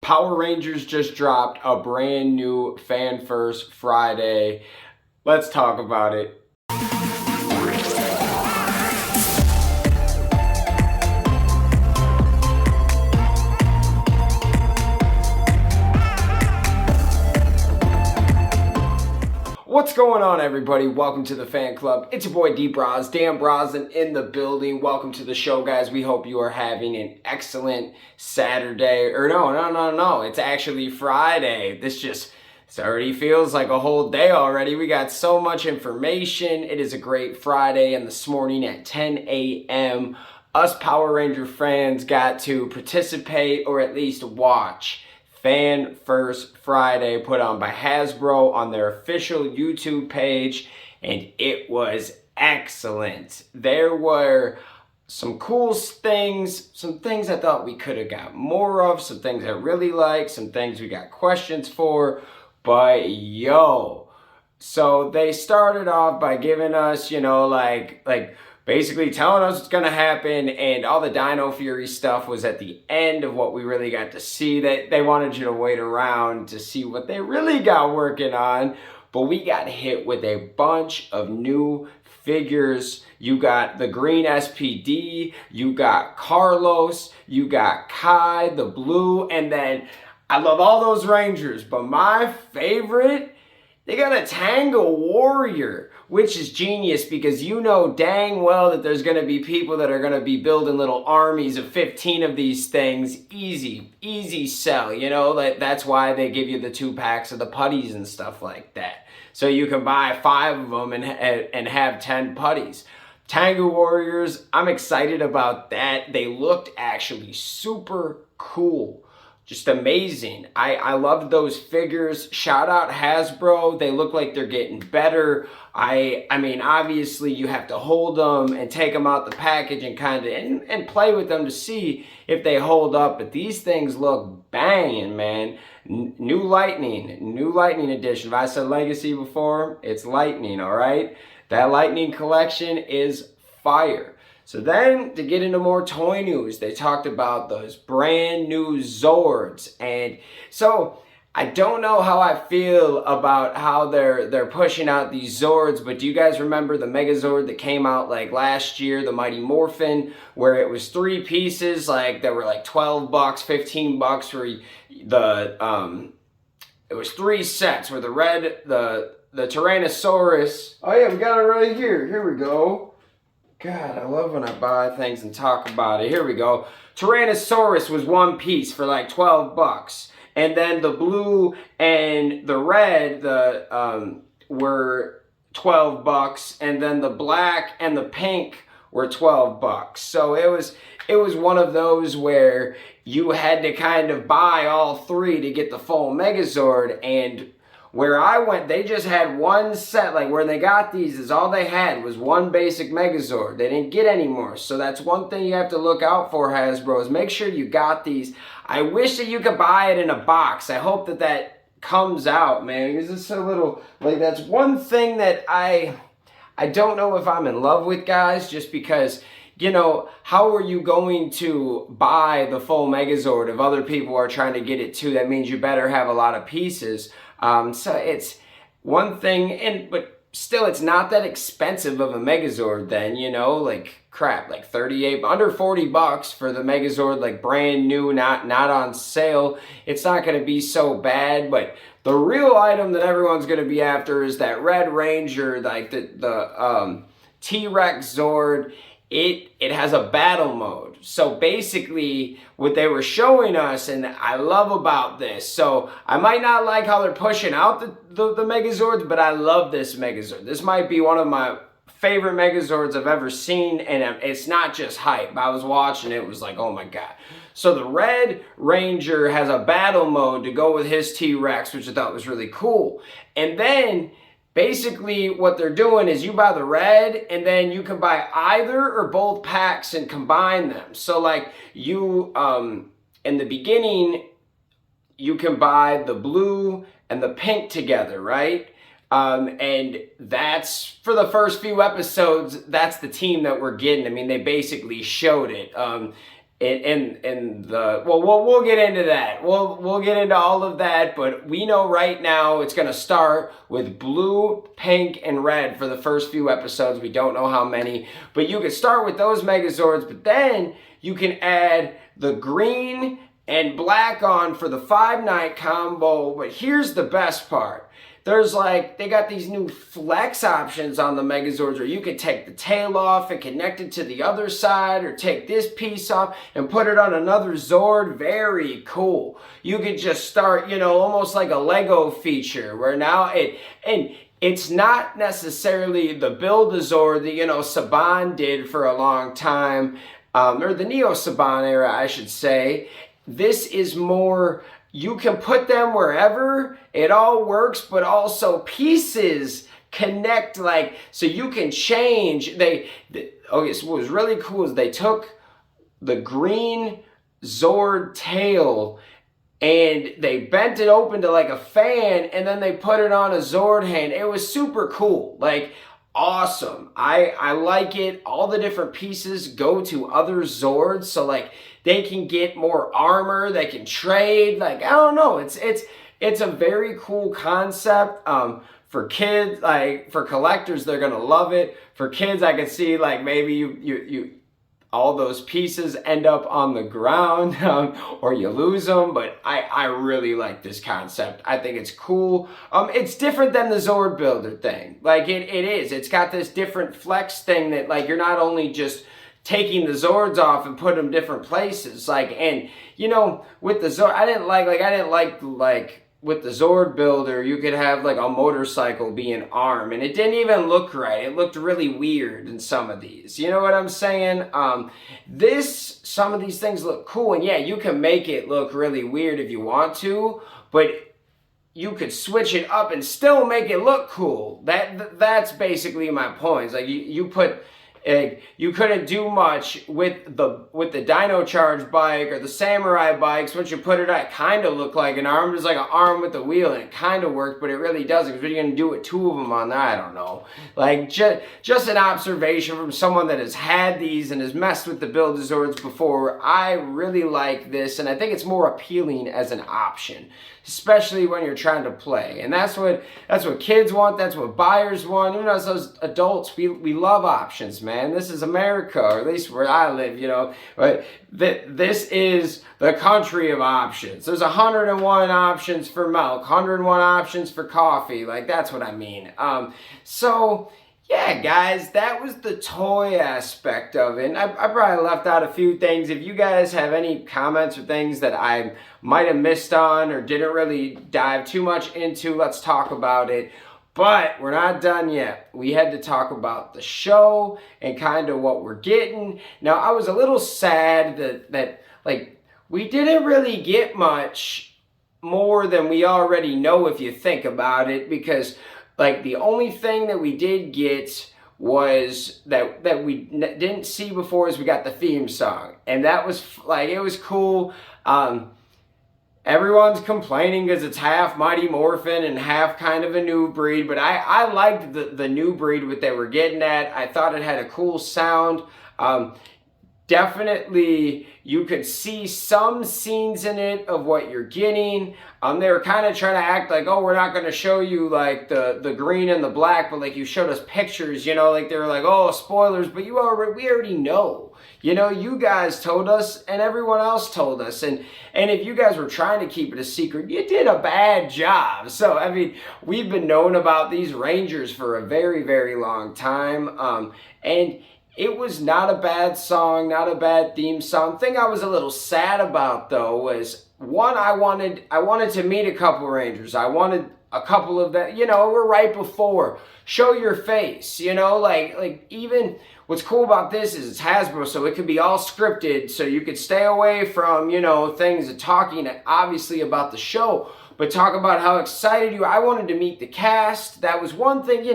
Power Rangers just dropped a brand new Fan First Friday. Let's talk about it. What's going on, everybody? Welcome to the fan club. It's your boy D Braz, Dan Brosnan in the building. Welcome to the show, guys. We hope you are having an excellent Saturday. Or no. It's actually Friday. This already feels like a whole day already. We got so much information. It is a great Friday, and this morning at 10 a.m., us Power Ranger fans got to participate or at least watch Fan First Friday put on by Hasbro on their official YouTube page, and it was excellent. There were some cool things, some things I thought we could have got more of, some things I really liked, some things we got questions for, but so they started off by giving us, basically telling us what's going to happen, and all the Dino Fury stuff was at the end of what we really got to see. They wanted you to wait around to see what they really got working on, but we got hit with a bunch of new figures. You got the green S.P.D, you got Carlos, you got Kai, the blue, and then I love all those Rangers, but my favorite, they got a Tango Warrior, which is genius because you know dang well that there's going to be people that are going to be building little armies of 15 of these things. Easy sell, that's why they give you the 2 packs of the putties and stuff like that. So you can buy 5 of them and have 10 putties. Tango Warriors, I'm excited about that. They looked actually super cool. Just amazing. I loved those figures. Shout out Hasbro. They look like they're getting better. I mean, obviously you have to hold them and take them out the package and and play with them to see if they hold up. But these things look banging, man. New Lightning edition. If I said Legacy before, it's Lightning, all right? That Lightning collection is fire. So then, to get into more toy news, they talked about those brand new Zords. And so, I don't know how I feel about how they're pushing out these Zords, but do you guys remember the Megazord that came out like last year, the Mighty Morphin, where it was 3 pieces, like they were like $12, $15 for it was 3 sets, where the red, the Tyrannosaurus. Oh yeah, we got it right here. Here we go. God, I love when I buy things and talk about it. Here we go. Tyrannosaurus was 1 piece for like $12. And then the blue and the red were $12. And then the black and the pink were $12. So it was one of those where you had to kind of buy all 3 to get the full Megazord. And where I went, they just had 1 set. Like where they got these is all they had was 1 basic Megazord. They didn't get any more. So that's one thing you have to look out for, Hasbro, is make sure you got these. I wish that you could buy it in a box. I hope that comes out, man, because it's a little, like, that's one thing that I don't know if I'm in love with, guys, just because, how are you going to buy the full Megazord if other people are trying to get it too? That means you better have a lot of pieces. So it's one thing, but still it's not that expensive of a Megazord then, like crap, like 38, under $40 for the Megazord, like brand new, not on sale. It's not going to be so bad, but the real item that everyone's going to be after is that Red Ranger, like the T-Rex Zord. It has a battle mode. So basically what they were showing us, and I love about this, so I might not like how they're pushing out the Megazords, but I love this Megazord. This might be one of my favorite Megazords I've ever seen, and it's not just hype. I was watching it, was like, oh my god. So the Red Ranger has a battle mode to go with his T-Rex, which I thought was really cool. And then basically what they're doing is you buy the red, and then you can buy either or both packs and combine them. So like you, in the beginning, you can buy the blue and the pink together, right? And that's, for the first few episodes, that's the team that we're getting. I mean, they basically showed it. in the, well, we'll get into that. We'll get into all of that, but we know right now it's going to start with blue, pink, and red for the first few episodes. We don't know how many, but you can start with those Megazords, but then you can add the green and black on for the 5-night combo. But here's the best part. There's they got these new flex options on the Megazords where you can take the tail off and connect it to the other side, or take this piece off and put it on another Zord. Very cool. You could just start, almost like a Lego feature where now it's not necessarily the Build-A-Zord that, Saban did for a long time, or the Neo Saban era, I should say. This is more, you can put them wherever, it all works, but also pieces connect, so you can change. Okay, so what was really cool is they took the green Zord tail and they bent it open to a fan, and then they put it on a Zord hand. It was super cool. Awesome. I like it. All the different pieces go to other Zords, so they can get more armor, they can trade. I don't know. It's a very cool concept. For kids, for collectors, they're gonna love it. For kids, I can see maybe you all those pieces end up on the ground, or you lose them, but I really like this concept. I think it's cool. It's different than the Zord Builder thing. It is. It's got this different flex thing that you're not only just taking the Zords off and put them different places. And with the Zord, I didn't like with the Zord Builder, you could have a motorcycle be an arm, and it didn't even look right. It looked really weird in some of these. You know what I'm saying? Some of these things look cool, and yeah, you can make it look really weird if you want to, but you could switch it up and still make it look cool. That's basically my point. You put, you couldn't do much with the Dino Charge bike or the Samurai bikes. Once you put it on, it kind of looked like an arm. It was like an arm with a wheel, and it kind of worked, but it really doesn't. Because what are you going to do with two of them on there? I don't know. Just an observation from someone that has had these and has messed with the Build-A-Zords before. I really like this, and I think it's more appealing as an option, especially when you're trying to play. And that's what kids want. That's what buyers want. Even as those adults, we love options, man. This is America, or at least where I live, But this is the country of options. There's 101 options for milk, 101 options for coffee. That's what I mean. So yeah, guys, that was the toy aspect of it. And I probably left out a few things. If you guys have any comments or things that I might have missed on or didn't really dive too much into, let's talk about it. But we're not done yet. We had to talk about the show and kind of what we're getting. Now, I was a little sad that we didn't really get much more than we already know if you think about it, because the only thing that we did get was that we didn't see before is we got the theme song, and that was it was cool. Everyone's complaining because it's half Mighty Morphin and half kind of a new breed, but I liked the new breed, what they were getting at. I thought it had a cool sound. Definitely, you could see some scenes in it of what you're getting. They were kind of trying to act oh, we're not going to show you the green and the black, but you showed us pictures, they were oh, spoilers, but we already know. You guys told us, and everyone else told us, and if you guys were trying to keep it a secret, you did a bad job. So I mean, we've been knowing about these Rangers for a very, very long time, and it was not a bad song, not a bad theme song. Thing I was a little sad about though was, one, I wanted to meet a couple Rangers. I wanted a couple of them, we're right before. Show your face, even what's cool about this is it's Hasbro, so it could be all scripted, so you could stay away from, things and talking obviously about the show, but talk about how excited you are. I wanted to meet the cast. That was one thing,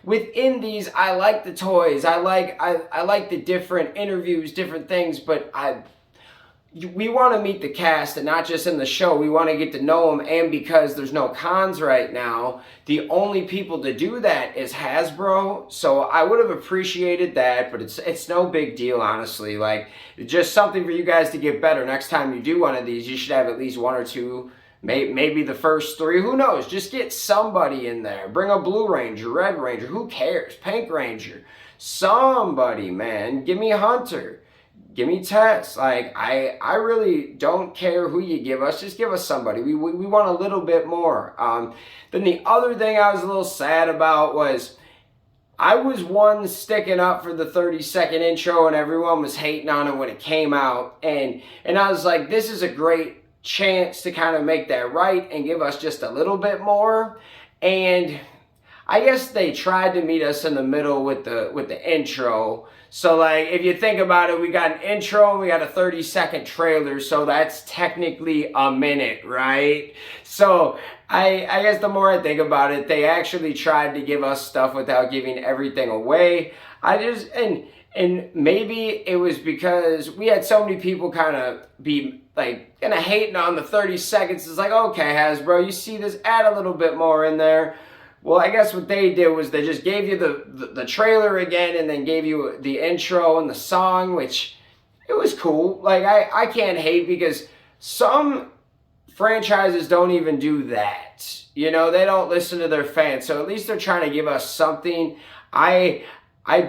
within these, I like the toys. I like the different interviews, different things, but we want to meet the cast, and not just in the show. We want to get to know them, and because there's no cons right now, the only people to do that is Hasbro. So I would have appreciated that, but it's no big deal, honestly. Like, just something for you guys to get better. Next time you do one of these, you should have at least one or two, maybe the first three. Who knows? Just get somebody in there. Bring a Blue Ranger, Red Ranger. Who cares? Pink Ranger. Somebody, man. Give me Hunter. Give me Tess. Like, I really don't care who you give us. Just give us somebody. We want a little bit more. Then the other thing I was a little sad about was I was one sticking up for the 30-second intro, and everyone was hating on it when it came out. And I was like, this is a great chance to kind of make that right and give us just a little bit more. And I guess they tried to meet us in the middle with the intro. So, like, if you think about it, we got an intro and we got a 30-second trailer, so that's technically a minute, right? So I guess the more I think about it, they actually tried to give us stuff without giving everything away. And maybe it was because we had so many people kind of be like kind of hating on the 30 seconds. It's like, okay, Hasbro, you see this, add a little bit more in there. Well, I guess what they did was they just gave you the trailer again, and then gave you the intro and the song, which it was cool. Like, I can't hate, because some franchises don't even do that. You know, they don't listen to their fans. So at least they're trying to give us something. I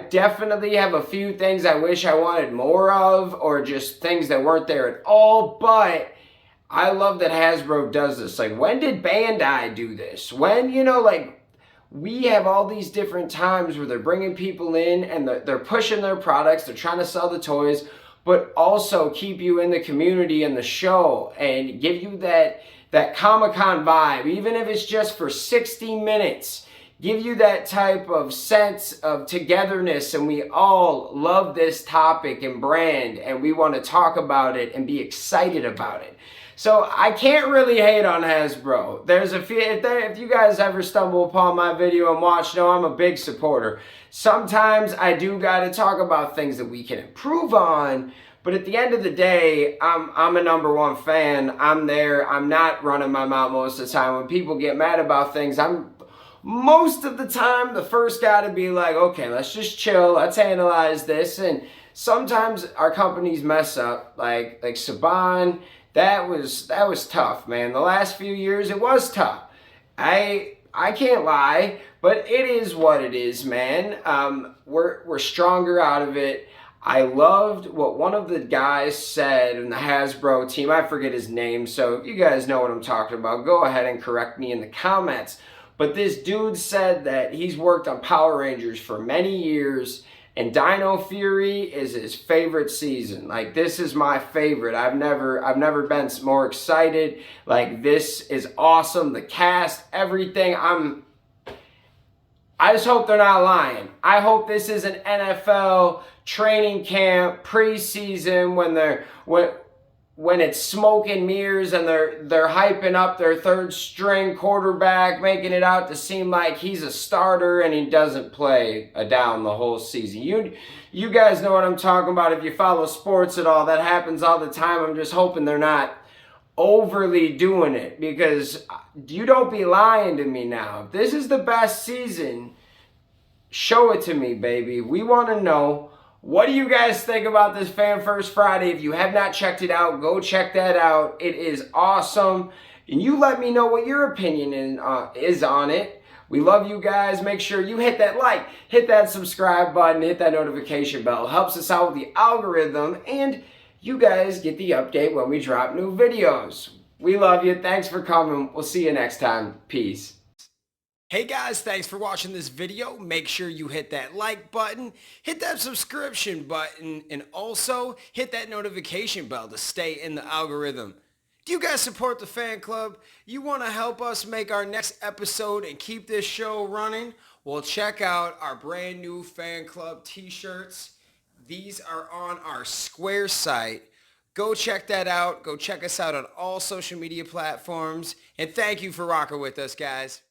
definitely have a few things I wish I wanted more of, or just things that weren't there at all, but I love that Hasbro does this. Like, when did Bandai do this? When, you know, like, we have all these different times where they're bringing people in and they're pushing their products, they're trying to sell the toys, but also keep you in the community and the show and give you that Comic-Con vibe, even if it's just for 60 minutes. Give you that type of sense of togetherness, and we all love this topic and brand, and we want to talk about it and be excited about it. So I can't really hate on Hasbro. There's a few, if you guys ever stumble upon my video and watch, know I'm a big supporter. Sometimes I do got to talk about things that we can improve on, but at the end of the day, I'm a #1 fan. I'm there. I'm not running my mouth most of the time. When people get mad about things, I'm most of the time the first guy to be like, okay, let's just chill. Let's analyze this. And sometimes our companies mess up, like Saban. That was tough, man. The last few years, it was tough. I can't lie, but it is what it is, man. We're stronger out of it. I loved what one of the guys said in the Hasbro team. I forget his name, so if you guys know what I'm talking about, go ahead and correct me in the comments. But this dude said that he's worked on Power Rangers for many years, and Dino Fury is his favorite season. Like, this is my favorite. I've never been more excited. Like, this is awesome. The cast, everything. I just hope they're not lying. I hope this is an NFL training camp preseason when it's smoke and mirrors and they're hyping up their third string quarterback, making it out to seem like he's a starter and he doesn't play a down the whole season. You guys know what I'm talking about. If you follow sports at all, that happens all the time. I'm just hoping they're not overly doing it, because you don't be lying to me now. If this is the best season, show it to me, baby. We want to know. What do you guys think about this Fan First Friday? If you have not checked it out, go check that out. It is awesome. And you let me know what your opinion is on it. We love you guys. Make sure you hit that like, hit that subscribe button, hit that notification bell. It helps us out with the algorithm, and you guys get the update when we drop new videos. We love you. Thanks for coming. We'll see you next time. Peace. Hey guys, thanks for watching this video. Make sure you hit that like button, hit that subscription button, and also hit that notification bell to stay in the algorithm. Do you guys support the fan club? You want to help us make our next episode and keep this show running? Well, check out our brand new fan club t-shirts. These are on our Square site. Go check that out. Go check us out on all social media platforms. And thank you for rocking with us, guys.